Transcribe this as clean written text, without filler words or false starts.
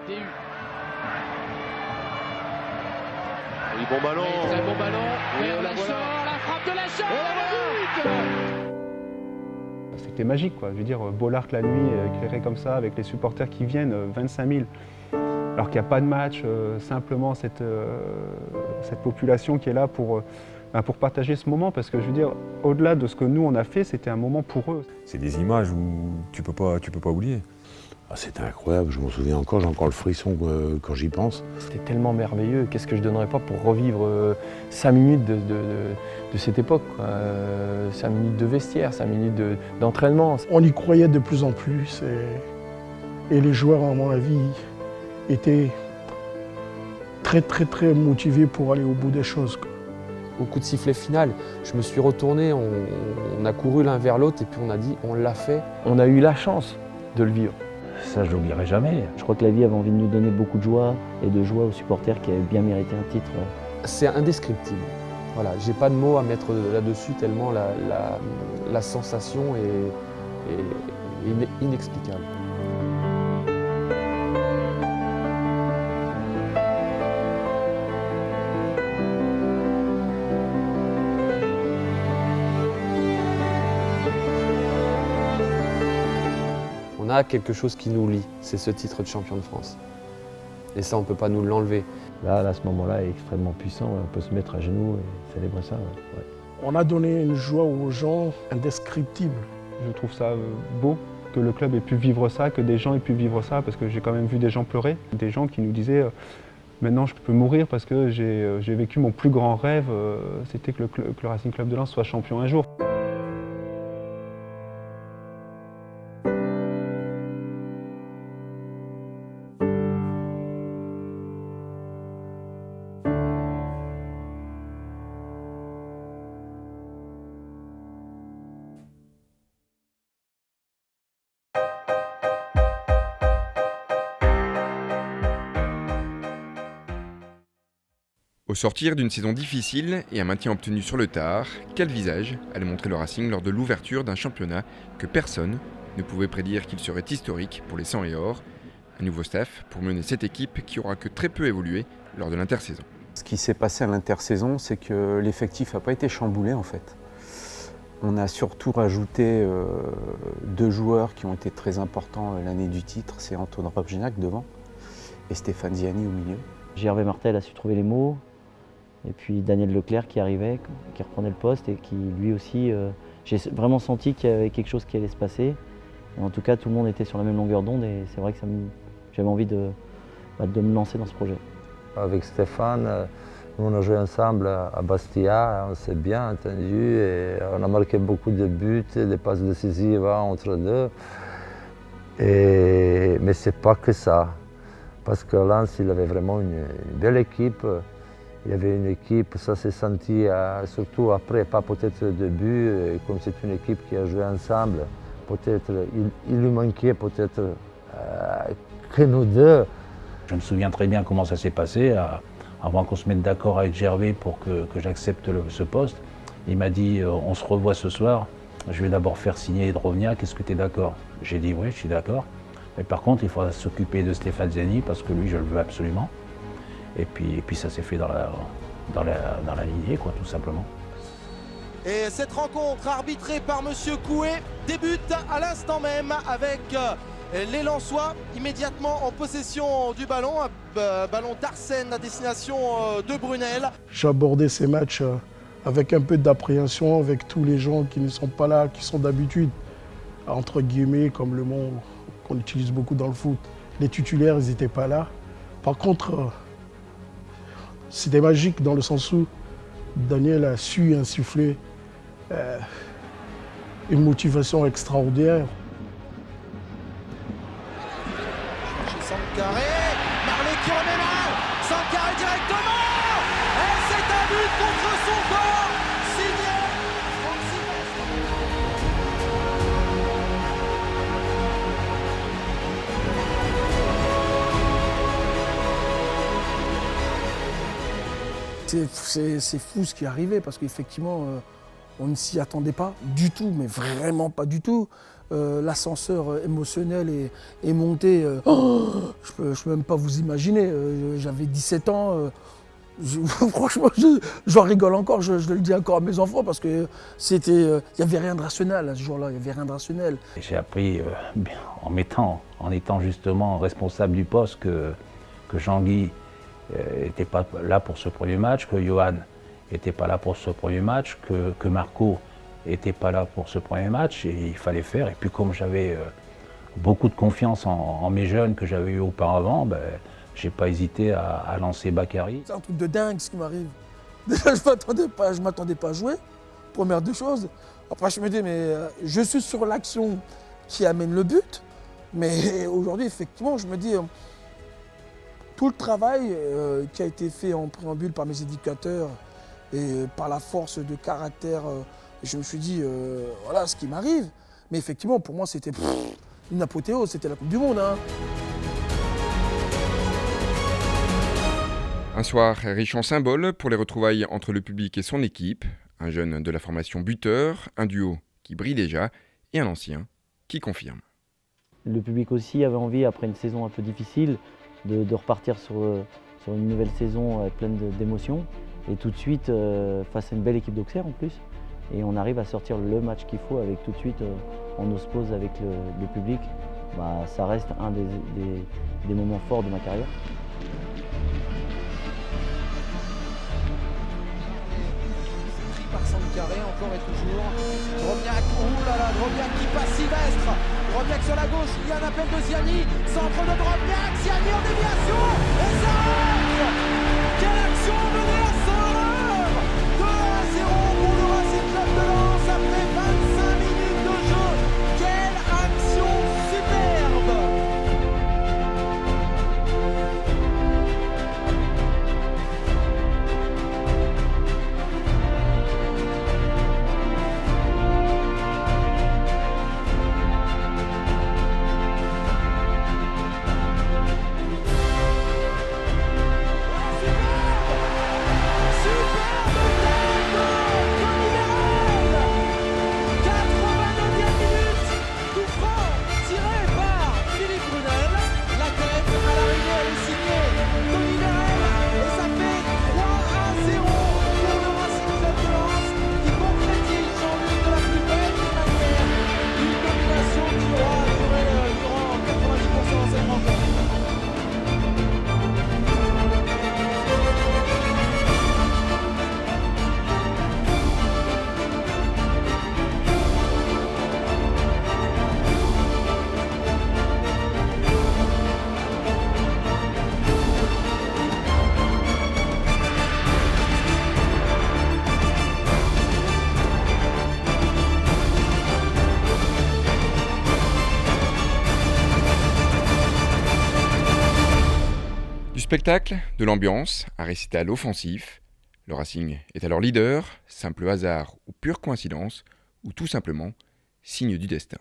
DU. Oui, bon ballon. Oui, très bon ballon. Oui, Vers la Lachor, voilà. la frappe de Lachor. C'était magique, quoi. Je veux dire, Bollaert la nuit, éclairé comme ça, avec les supporters qui viennent, 25 000. Alors qu'il n'y a pas de match, simplement cette population qui est là pour partager ce moment. Parce que je veux dire, au-delà de ce que nous on a fait, c'était un moment pour eux. C'est des images où tu peux pas oublier. Ah, c'était incroyable, je m'en souviens encore, j'ai encore le frisson quand j'y pense. C'était tellement merveilleux, qu'est-ce que je donnerais pas pour revivre 5 minutes de cette époque, quoi. 5 minutes de vestiaire, 5 minutes d'entraînement. On y croyait de plus en plus et les joueurs, à mon avis, étaient très motivés pour aller au bout des choses, quoi. Au coup de sifflet final, je me suis retourné, on a couru l'un vers l'autre et puis on a dit on l'a fait. On a eu la chance de le vivre. Ça, je l'oublierai jamais. Je crois que la vie avait envie de nous donner beaucoup de joie et de joie aux supporters qui avaient bien mérité un titre. C'est indescriptible. Voilà, j'ai pas de mots à mettre là-dessus tellement la sensation est inexplicable. On a quelque chose qui nous lie, c'est ce titre de champion de France. Et ça, on ne peut pas nous l'enlever. Là, à ce moment-là, est extrêmement puissant. On peut se mettre à genoux et célébrer ça. Ouais. On a donné une joie aux gens indescriptible. Je trouve ça beau que le club ait pu vivre ça, que des gens aient pu vivre ça, parce que j'ai quand même vu des gens pleurer. Des gens qui nous disaient maintenant je peux mourir parce que j'ai vécu mon plus grand rêve, c'était que le Racing Club de Lens soit champion un jour. Au sortir d'une saison difficile et un maintien obtenu sur le tard, quel visage allait montrer le Racing lors de l'ouverture d'un championnat que personne ne pouvait prédire qu'il serait historique pour les 100 et or. Un nouveau staff pour mener cette équipe qui aura que très peu évolué lors de l'intersaison. Ce qui s'est passé à l'intersaison, c'est que l'effectif n'a pas été chamboulé en fait. On a surtout rajouté 2 joueurs qui ont été très importants l'année du titre, c'est Antoine Robginac devant et Stéphane Ziani au milieu. Hervé Martel a su trouver les mots. Et puis Daniel Leclerc qui arrivait, qui reprenait le poste et qui lui aussi, j'ai vraiment senti qu'il y avait quelque chose qui allait se passer. Et en tout cas, tout le monde était sur la même longueur d'onde et c'est vrai que j'avais envie de me lancer dans ce projet. Avec Stéphane, nous on a joué ensemble à Bastia, on s'est bien entendu et on a marqué beaucoup de buts, des passes décisives entre deux. Mais ce n'est pas que ça, parce que Lens il avait vraiment une belle équipe. Il y avait une équipe, ça s'est senti surtout après, pas peut-être de début, comme c'est une équipe qui a joué ensemble, peut-être il lui manquait peut-être que nous deux. Je me souviens très bien comment ça s'est passé, avant qu'on se mette d'accord avec Gervais pour que j'accepte ce poste. Il m'a dit on se revoit ce soir, je vais d'abord faire signer Drovniak, est-ce que tu es d'accord? J'ai dit oui, je suis d'accord. Mais par contre, il faudra s'occuper de Stéphane Ziani parce que lui, je le veux absolument. Et puis ça s'est fait dans la lignée, quoi, tout simplement. Et cette rencontre arbitrée par Monsieur Coué débute à l'instant même avec les Lensois immédiatement en possession du ballon. Ballon d'Arsène à destination de Brunel. J'ai abordé ces matchs avec un peu d'appréhension, avec tous les gens qui ne sont pas là, qui sont d'habitude, entre guillemets, comme le mot qu'on utilise beaucoup dans le foot. Les titulaires, ils n'étaient pas là. Par contre, c'était magique dans le sens où Daniel a su insuffler une motivation extraordinaire. Sankaré, Marley qui remet là, Sankaré directement, et c'est un but contre son corps, signé C'est fou ce qui est arrivé parce qu'effectivement, on ne s'y attendait pas du tout, mais vraiment pas du tout. l'ascenseur émotionnel est monté. Je peux même pas vous imaginer. J'avais 17 ans. Franchement, j'en rigole encore, je le dis encore à mes enfants parce que c'était, il n'y avait rien de rationnel à ce jour-là, il n'y avait rien de rationnel. J'ai appris en étant justement responsable du poste que Jean-Guy n'était pas là pour ce premier match, que Johan n'était pas là pour ce premier match, que Marco n'était pas là pour ce premier match et il fallait faire. Et puis comme j'avais beaucoup de confiance en mes jeunes que j'avais eu auparavant, j'ai pas hésité à lancer Bakary. C'est un truc de dingue ce qui m'arrive. Déjà, je m'attendais pas à jouer, première des choses. Après, je me dis, mais je suis sur l'action qui amène le but. Mais aujourd'hui, effectivement, je me dis, tout le travail qui a été fait en préambule par mes éducateurs et par la force de caractère, je me suis dit, voilà ce qui m'arrive. Mais effectivement, pour moi, c'était une apothéose, c'était la Coupe du Monde. Hein. Un soir riche en symboles pour les retrouvailles entre le public et son équipe, un jeune de la formation buteur, un duo qui brille déjà et un ancien qui confirme. Le public aussi avait envie, après une saison un peu difficile, de repartir sur une nouvelle saison pleine d'émotions. Et tout de suite, face à une belle équipe d'Auxerre en plus, et on arrive à sortir le match qu'il faut avec tout de suite en osmose avec le public. Ça reste un des moments forts de ma carrière. Par Sankaré, encore et toujours. Drobniak, oulala, Drobniak qui passe Sylvestre. Drobniak sur la gauche, il y a un appel de Ziani. Centre de Drobniak, Ziani en déviation. Et ça rentre. Quelle action menée à Saint-Leu. 2-0 pour le Racing Club de Lens après 25 minutes de jeu. Quelle action superbe. Du spectacle, de l'ambiance, un récital offensif. Le Racing est alors leader, simple hasard ou pure coïncidence, ou tout simplement signe du destin.